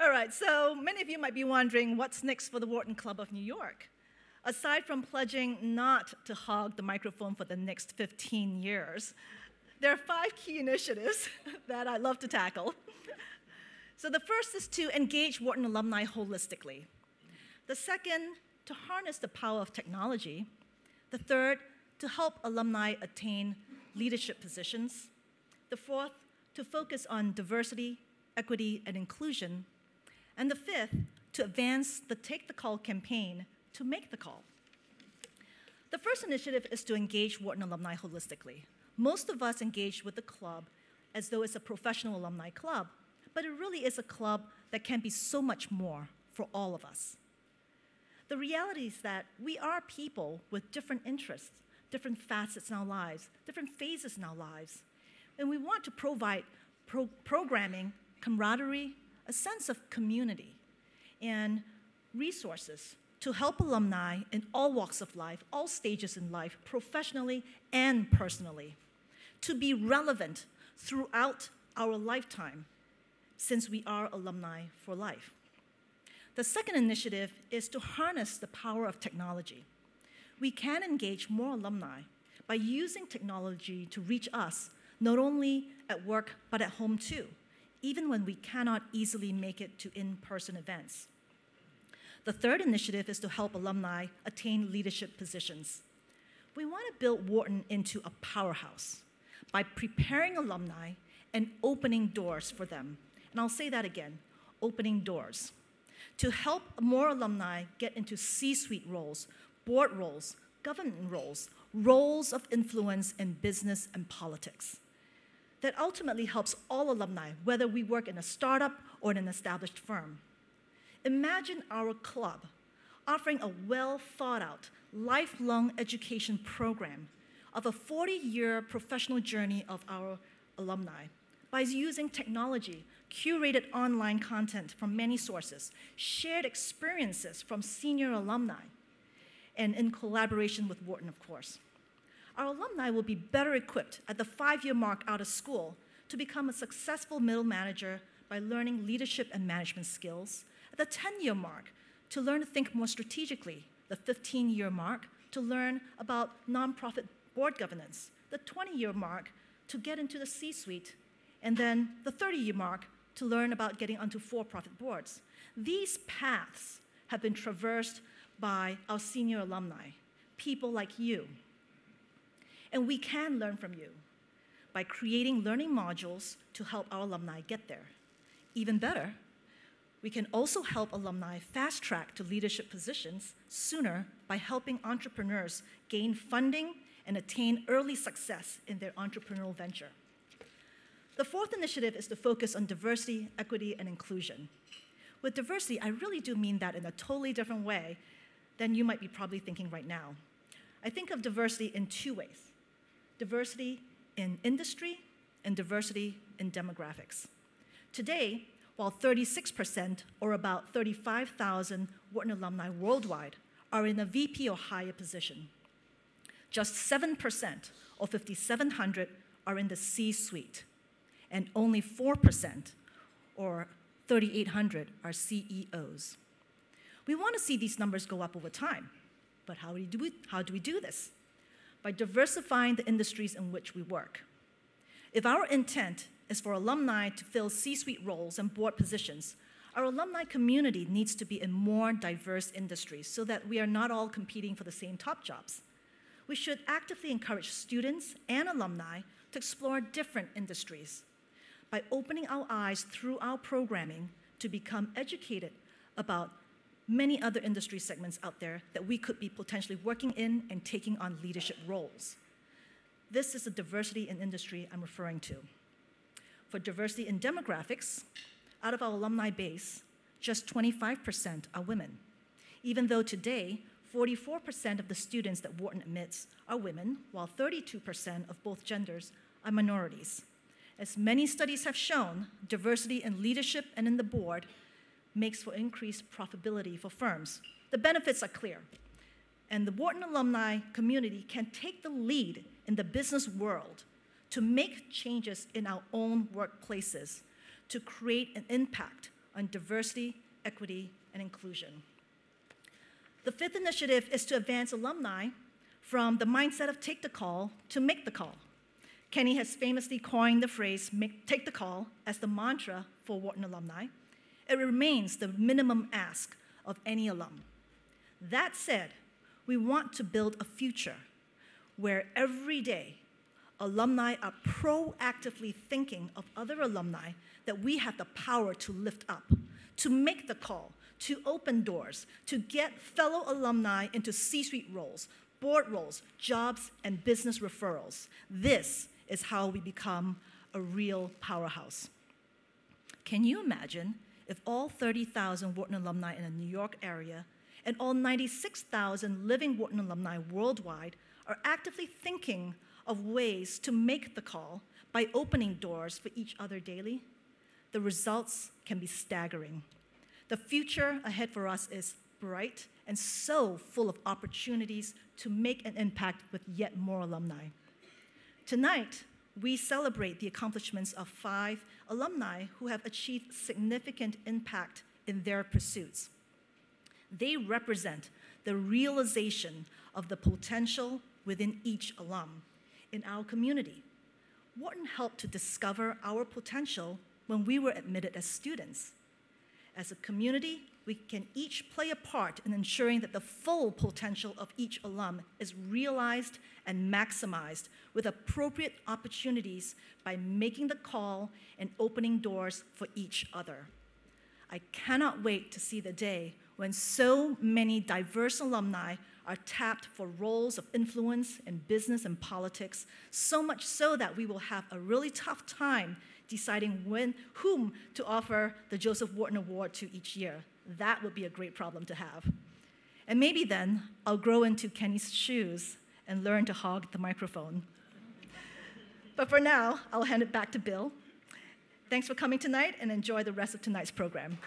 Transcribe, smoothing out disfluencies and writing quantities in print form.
All right, so many of you might be wondering what's next for the Wharton Club of New York. Aside from pledging not to hog the microphone for the next 15 years, there are 5 key initiatives that I'd love to tackle. So the first is to engage Wharton alumni holistically. The second, to harness the power of technology. The third, to help alumni attain leadership positions. The fourth, to focus on diversity, equity, and inclusion. And the fifth, to advance the Take the Call campaign to make the call. The first initiative is to engage Wharton alumni holistically. Most of us engage with the club as though it's a professional alumni club, but it really is a club that can be so much more for all of us. The reality is that we are people with different interests, different facets in our lives, different phases in our lives, and we want to provide programming, camaraderie, a sense of community, and resources to help alumni in all walks of life, all stages in life, professionally and personally, to be relevant throughout our lifetime, since we are alumni for life. The second initiative is to harness the power of technology. We can engage more alumni by using technology to reach us, not only at work, but at home too, even when we cannot easily make it to in-person events. The third initiative is to help alumni attain leadership positions. We want to build Wharton into a powerhouse by preparing alumni and opening doors for them. And I'll say that again, opening doors. To help more alumni get into C-suite roles, board roles, government roles, roles of influence in business and politics. That ultimately helps all alumni, whether we work in a startup or in an established firm. Imagine our club offering a well-thought-out, lifelong education program of a 40-year professional journey of our alumni by using technology, curated online content from many sources, shared experiences from senior alumni, and in collaboration with Wharton, of course. Our alumni will be better equipped at the 5-year mark out of school to become a successful middle manager by learning leadership and management skills, at the 10-year mark to learn to think more strategically, the 15-year mark to learn about nonprofit board governance, the 20-year mark to get into the C-suite, and then the 30-year mark to learn about getting onto for-profit boards. These paths have been traversed by our senior alumni, people like you. And we can learn from you by creating learning modules to help our alumni get there. Even better, we can also help alumni fast-track to leadership positions sooner by helping entrepreneurs gain funding and attain early success in their entrepreneurial venture. The fourth initiative is to focus on diversity, equity, and inclusion. With diversity, I really do mean that in a totally different way than you might be probably thinking right now. I think of diversity in 2 ways: diversity in industry and diversity in demographics. Today, while 36%, or about 35,000 Wharton alumni worldwide, are in a VP or higher position, just 7%, or 5,700, are in the C-suite, and only 4%, or 3,800, are CEOs. We want to see these numbers go up over time, but how do we do this? By diversifying the industries in which we work. If our intent is for alumni to fill C-suite roles and board positions, our alumni community needs to be in more diverse industries so that we are not all competing for the same top jobs. We should actively encourage students and alumni to explore different industries by opening our eyes through our programming to become educated about many other industry segments out there that we could be potentially working in and taking on leadership roles. This is the diversity in industry I'm referring to. For diversity in demographics, out of our alumni base, just 25% are women, even though today, 44% of the students that Wharton admits are women, while 32% of both genders are minorities. As many studies have shown, diversity in leadership and in the board makes for increased profitability for firms. The benefits are clear, and the Wharton alumni community can take the lead in the business world to make changes in our own workplaces, to create an impact on diversity, equity, and inclusion. The fifth initiative is to advance alumni from the mindset of take the call to make the call. Kenny has famously coined the phrase take the call as the mantra for Wharton alumni. It remains the minimum ask of any alum. That said, we want to build a future where every day alumni are proactively thinking of other alumni that we have the power to lift up, to make the call, to open doors, to get fellow alumni into C-suite roles, board roles, jobs, and business referrals. This is how we become a real powerhouse. Can you imagine if all 30,000 Wharton alumni in the New York area and all 96,000 living Wharton alumni worldwide are actively thinking of ways to make the call by opening doors for each other daily? The results can be staggering. The future ahead for us is bright and so full of opportunities to make an impact with yet more alumni. Tonight, we celebrate the accomplishments of 5 alumni who have achieved significant impact in their pursuits. They represent the realization of the potential within each alum. In our community, Wharton helped to discover our potential when we were admitted as students. As a community, we can each play a part in ensuring that the full potential of each alum is realized and maximized with appropriate opportunities by making the call and opening doors for each other. I cannot wait to see the day when so many diverse alumni are tapped for roles of influence in business and politics, so much so that we will have a really tough time deciding whom to offer the Joseph Wharton Award to each year. That would be a great problem to have. And maybe then I'll grow into Kenny's shoes and learn to hog the microphone. But for now, I'll hand it back to Bill. Thanks for coming tonight and enjoy the rest of tonight's program.